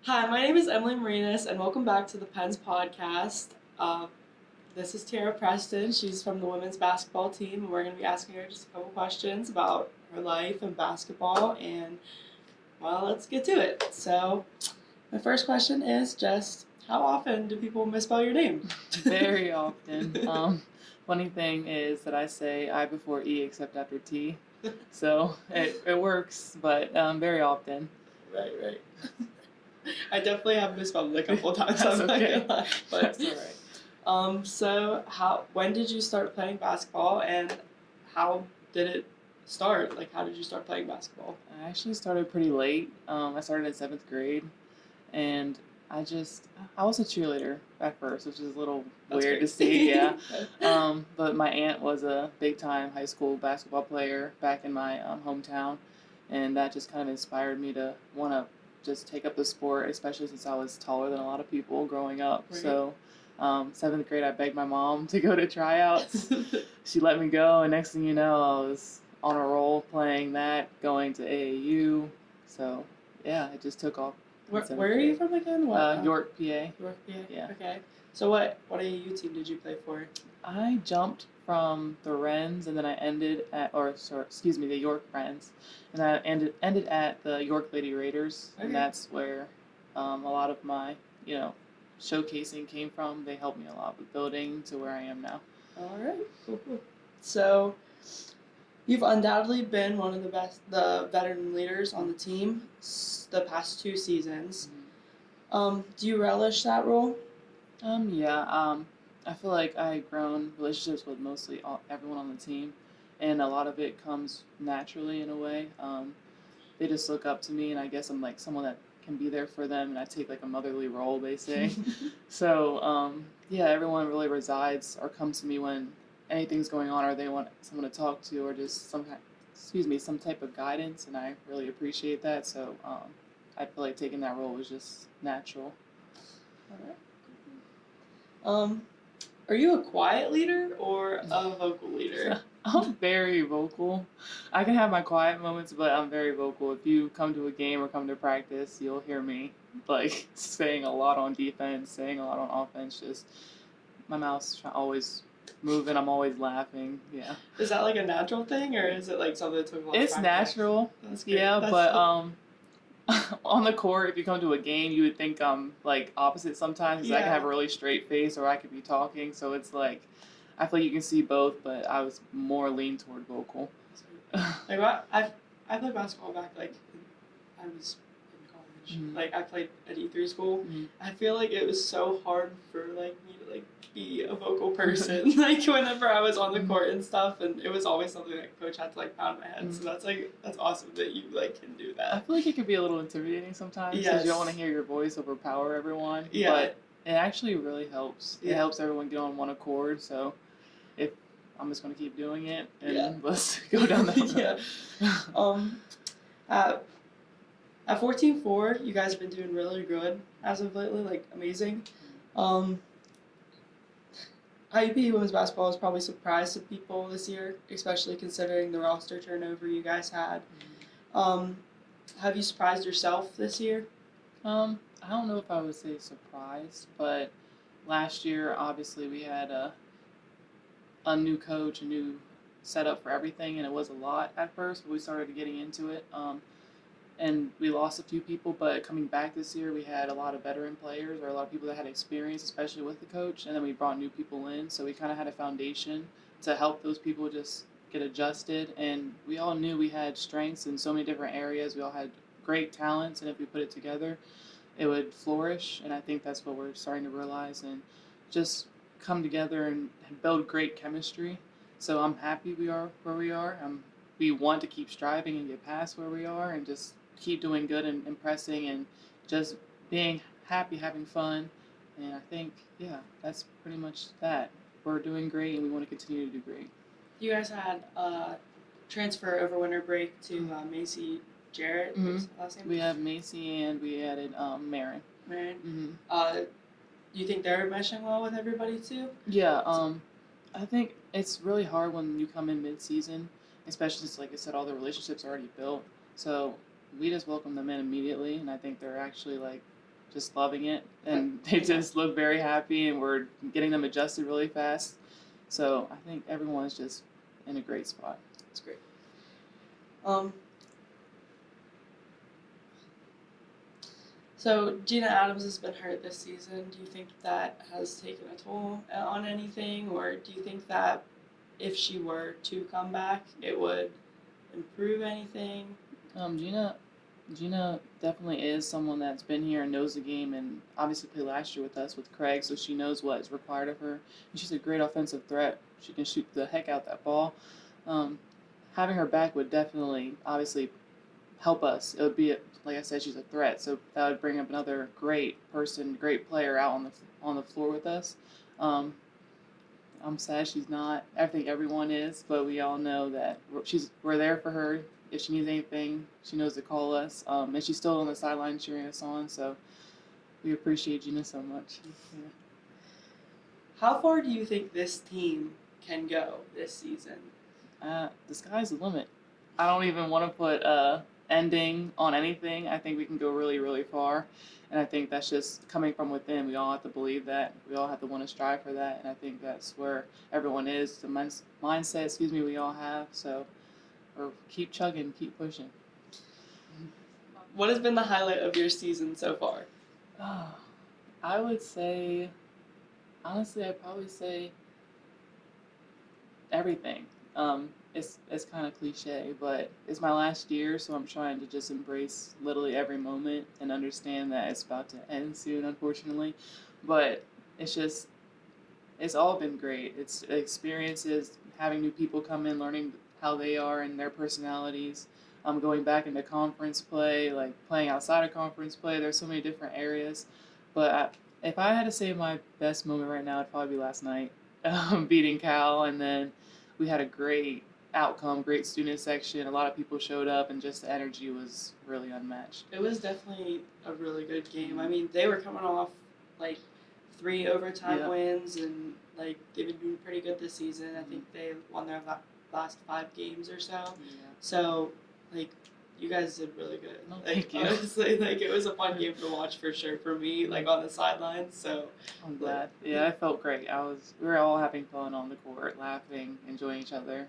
Hi, my name is Emily Marinas, and welcome back to the Penn's podcast. This is Teirra Preston. She's from the women's basketball team, and we're going to be asking her just a couple questions about her life and basketball. And, well, let's get to it. So, my first question is just how often do people misspell your name? Very often. Funny thing is that I say I before E except after T. So it works, but very often. Right. I definitely have misspelled it a couple times. That's I'm not okay. gonna lie, but That's all right. So when did you start playing basketball, and how did it start? Like, how did you start playing basketball? I actually started pretty late. I started in 7th grade, and I was a cheerleader at first, which is a little That's weird great. to see, yeah. But my aunt was a big time high school basketball player back in my hometown, and that just kind of inspired me to want to just take up the sport, especially since I was taller than a lot of people growing up. Right. So, 7th grade, I begged my mom to go to tryouts. She let me go, and next thing you know, I was on a roll playing that, going to AAU. So, yeah, it just took off. Where are you from again? York, PA. York, PA. Yeah. Okay. So what AAU team did you play for? I jumped from the Wrens, and then I ended at, the York Wrens, and I ended at the York Lady Raiders, Okay. and that's where a lot of my, showcasing came from. They helped me a lot with building to where I am now. All right. Cool. So you've undoubtedly been one of the veteran leaders on the team the past 2 seasons. Do you relish that role? Yeah. I feel like I've grown relationships with mostly everyone on the team, and a lot of it comes naturally in a way. They just look up to me, and I guess I'm like someone that can be there for them, and I take like a motherly role, they say. So, yeah, everyone really resides or comes to me when anything's going on, or they want someone to talk to, or just some type of guidance, and I really appreciate that. So, I feel like taking that role was just natural. All right. Are you a quiet leader or a vocal leader? I'm very vocal. I can have my quiet moments, but I'm very vocal. If you come to a game or come to practice, you'll hear me like saying a lot on defense, saying a lot on offense. Just my mouth's always moving. I'm always laughing. Yeah. Is that like a natural thing, or is it like something that took a lot of It's practice? natural. That's great. Yeah, That's but on the court, if you come to a game, you would think I'm like opposite sometimes. 'Cause I can have a really straight face, or I could be talking. So it's like I feel like you can see both, but I was more lean toward vocal. Like I played basketball back I was in college. Mhm. Like I played at E3 school. Mhm. I feel like it was so hard for like me to like be a vocal person. Like whenever I was on the court and stuff, and it was always something that coach had to like pound my head. So that's awesome that you like can do I that. feel like it could be a little intimidating sometimes because you don't want to hear your voice overpower everyone. Yeah. But it actually really helps. Yeah. It helps everyone get on one accord. So if I'm just going to keep doing it, and let's go down that road. Yeah. At 14-4, you guys have been doing really good as of lately, like amazing. IUP women's basketball is probably surprised to people this year, especially considering the roster turnover you guys had. Have you surprised yourself this year? I don't know if I would say surprised, but last year obviously we had a new coach, a new setup for everything, and it was a lot at first, but we started getting into it. And we lost a few people, but coming back this year, we had a lot of veteran players or a lot of people that had experience, especially with the coach, and then we brought new people in, so we kind of had a foundation to help those people just get adjusted, and we all knew we had strengths in so many different areas. We all had great talents, and if we put it together, it would flourish, and I think that's what we're starting to realize, and just come together and build great chemistry. So I'm happy we are where we are. We want to keep striving and get past where we are, and just keep doing good and impressing and just being happy, having fun. And I think, yeah, that's pretty much that. We're doing great, and we want to continue to do great. You guys had a transfer over winter break to Macy Jarrett. Last name? We have Macy, and we added Marin. Marin. Do you think they're meshing well with everybody too? Yeah. I think it's really hard when you come in mid-season, especially since, like I said, all the relationships are already built. So we just welcome them in immediately, and I think they're actually like just loving it, and they just look very happy, and we're getting them adjusted really fast. So I think everyone's just in a great spot. That's great. Um, so Gina Adams has been hurt this season. Do you think that has taken a toll on anything, or do you think that if she were to come back, it would improve anything? Gina definitely is someone that's been here and knows the game, and obviously played last year with us with Craig, so she knows what is required of her. And she's a great offensive threat. She can shoot the heck out that ball. Having her back would definitely, obviously, help us. It would be, like I said, she's a threat, so that would bring up another great person, great player out on the floor with us. I'm sad she's not. I think everyone is, but we all know that we're there for her. If she needs anything, she knows to call us. And she's still on the sideline cheering us on, so we appreciate Gina so much. Yeah. How far do you think this team can go this season? The sky's the limit. I don't even want to put ending on anything. I think we can go really, really far. And I think that's just coming from within. We all have to believe that. We all have to want to strive for that. And I think that's where everyone is. The mindset, we all have. So, or keep chugging, keep pushing. What has been the highlight of your season so far? I would say, honestly, I'd probably say everything. It's kind of cliche, but it's my last year, so I'm trying to just embrace literally every moment and understand that it's about to end soon, unfortunately. But it's all been great. It's experiences, having new people come in, learning how they are and their personalities. Going back into conference play, like playing outside of conference play. There's so many different areas. But if I had to say my best moment right now, it'd probably be last night, beating Cal, and then we had a great outcome, great student section. A lot of people showed up, and just the energy was really unmatched. It was definitely a really good game. I mean, they were coming off like 3 overtime wins, and like they've been doing pretty good this season. I think they won their last 5 games or so. Yeah. So, like, you guys did really good. No, like, thank you. Honestly, like, it was a fun game to watch for sure for me, like, on the sidelines. So I'm glad. Yeah, I felt great. We were all having fun on the court, laughing, enjoying each other.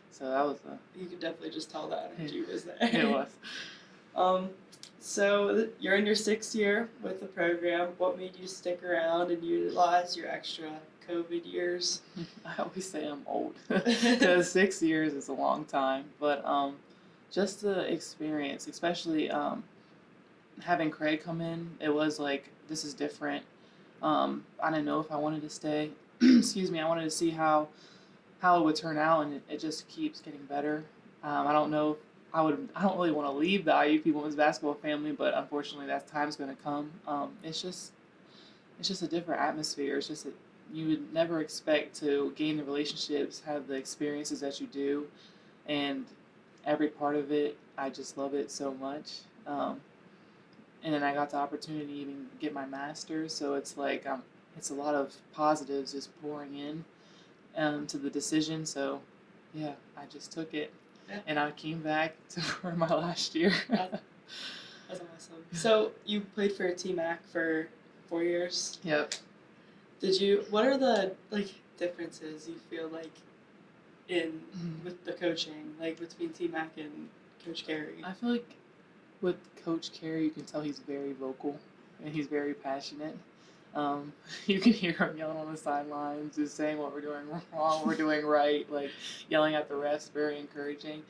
So that was you could definitely just tell that energy was there. It was. So you're in your 6th year with the program. What made you stick around and utilize your extra COVID years? I always say I'm old because 6 years is a long time, but just the experience, especially having Craig come in, it was like, this is different. I didn't know if I wanted to stay. I wanted to see how it would turn out, and it just keeps getting better. I don't know. I don't really want to leave the IUP women's basketball family, but unfortunately, that time's going to come. It's just a different atmosphere. It's just you would never expect to gain the relationships, have the experiences that you do, and every part of it. I just love it so much. And then I got the opportunity to even get my master's, so it's like it's a lot of positives just pouring in to the decision. So yeah, I just took it. Yeah. And I came back for my last year. That's awesome. So you played for T-Mac for 4 years? Yep. What are the differences you feel like with the coaching, like between T-Mac and Coach Carey? I feel like with Coach Carey, you can tell he's very vocal and he's very passionate. You can hear him yelling on the sidelines, just saying what we're doing wrong, we're doing right, like yelling at the refs, very encouraging.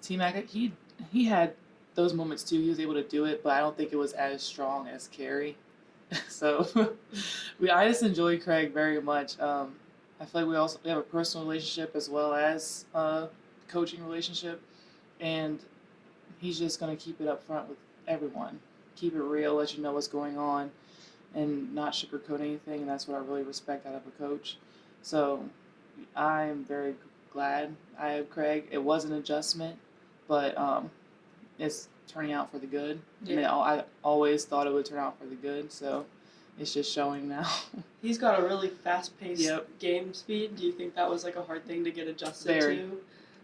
T-Mac, he had those moments too. He was able to do it, but I don't think it was as strong as Carey. So I just enjoy Craig very much. I feel like we have a personal relationship as well as a coaching relationship, and he's just going to keep it up front with everyone, keep it real, let you know what's going on, and not sugarcoat anything, and that's what I really respect out of a coach. So I'm very glad I have Craig. It was an adjustment, but it's turning out for the good. Yeah. And I always thought it would turn out for the good, so it's just showing now. He's got a really fast-paced game speed. Do you think that was like a hard thing to get adjusted to?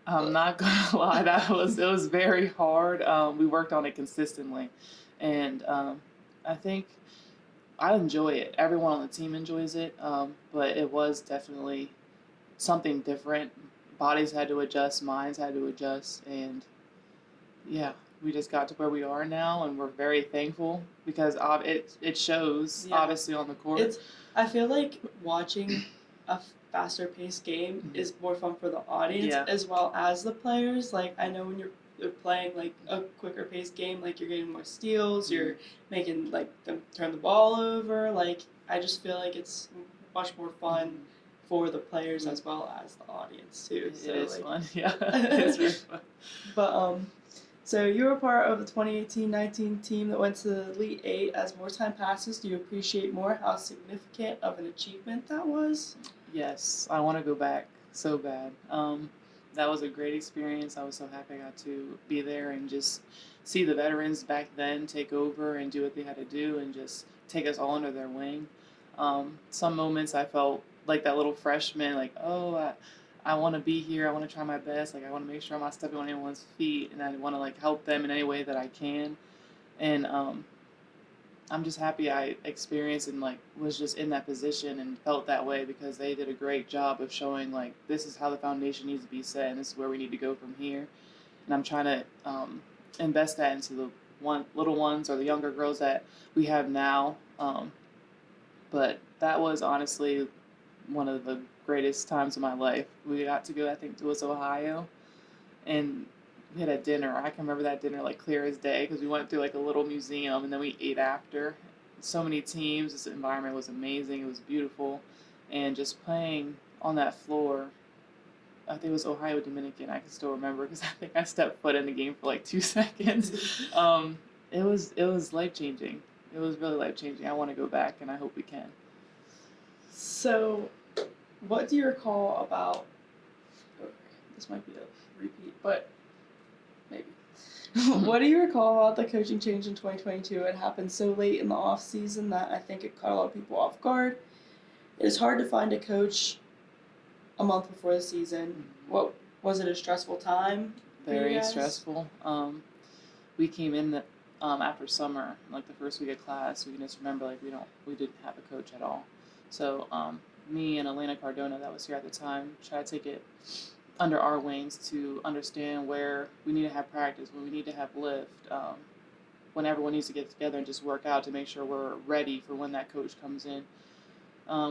I'm not gonna lie, it was very hard. We worked on it consistently, and I think I enjoy it. Everyone on the team enjoys it, but it was definitely something different. Bodies had to adjust, minds had to adjust, and yeah, we just got to where we are now, and we're very thankful because it shows Yeah. obviously on the court. I feel like watching a faster paced game is more fun for the audience as well as the players. Like I know when you're playing like a quicker paced game, like you're getting more steals, you're making like them turn the ball over. Like I just feel like it's much more fun for the players as well as the audience too. It is like, fun, yeah. It's very fun. But so you were part of the 2018-19 team that went to the Elite Eight. As more time passes, do you appreciate more how significant of an achievement that was? Yes, I want to go back so bad. That was a great experience. I was so happy I got to be there and just see the veterans back then take over and do what they had to do and just take us all under their wing. Some moments I felt like that little freshman, like, oh, I want to be here. I want to try my best. Like, I want to make sure I'm not stepping on anyone's feet, and I want to like help them in any way that I can. And I'm just happy I experienced and like was just in that position and felt that way because they did a great job of showing like this is how the foundation needs to be set and this is where we need to go from here. And I'm trying to invest that into the little ones or the younger girls that we have now. But that was honestly one of the greatest times of my life. We got to go, I think it was Ohio, and we had a dinner. I can remember that dinner like clear as day because we went through like a little museum and then we ate after. So many teams. This environment was amazing. It was beautiful, and just playing on that floor. I think it was Ohio Dominican. I can still remember because I think I stepped foot in the game for like 2 seconds. It was life changing. It was really life changing. I want to go back, and I hope we can. So, what do you recall about? This might be a repeat, but maybe. What do you recall about the coaching change in 2022? It happened so late in the off season that I think it caught a lot of people off guard. It is hard to find a coach a month before the season. What was it? A stressful time? Very stressful. We came in after summer, like the first week of class. We can just remember like we didn't have a coach at all. So me and Elena Cardona, that was here at the time, tried to take it under our wings to understand where we need to have practice, when we need to have lift, when everyone needs to get together and just work out to make sure we're ready for when that coach comes in.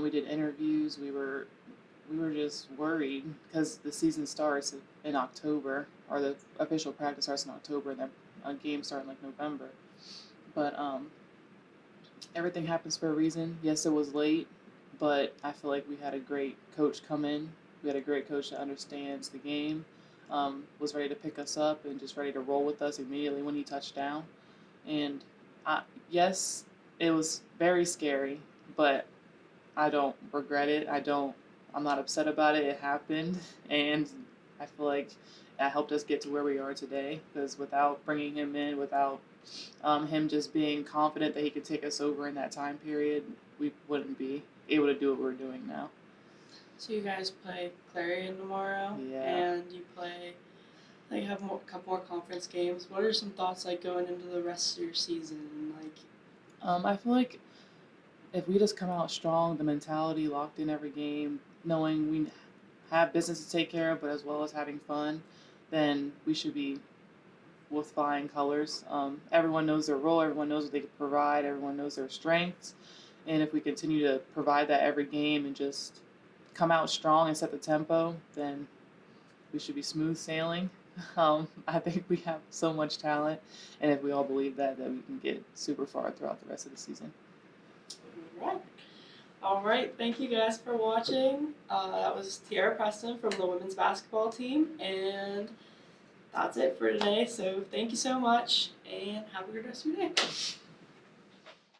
We did interviews. We were just worried because the season starts in October, or the official practice starts in October, and then a game starting like November. But everything happens for a reason. Yes, it was late, but I feel like we had a great coach come in. We had a great coach that understands the game, was ready to pick us up and just ready to roll with us immediately when he touched down. And yes, it was very scary, but I don't regret it. I'm not upset about it. It happened, and I feel like it helped us get to where we are today. Because without bringing him in, without him just being confident that he could take us over in that time period, we wouldn't be able to do what we're doing now. So you guys play Clarion tomorrow, and you play. Like have a couple more conference games. What are some thoughts like going into the rest of your season? Like, I feel like if we just come out strong, the mentality locked in every game, knowing we have business to take care of, but as well as having fun, then we should be with flying colors. Everyone knows their role. Everyone knows what they can provide. Everyone knows their strengths. And if we continue to provide that every game and just come out strong and set the tempo, then we should be smooth sailing. I think we have so much talent, and if we all believe that we can get super far throughout the rest of the season. All right. Thank you guys for watching. That was Teirra Preston from the women's basketball team, and that's it for today. So thank you so much, and have a good rest of your day.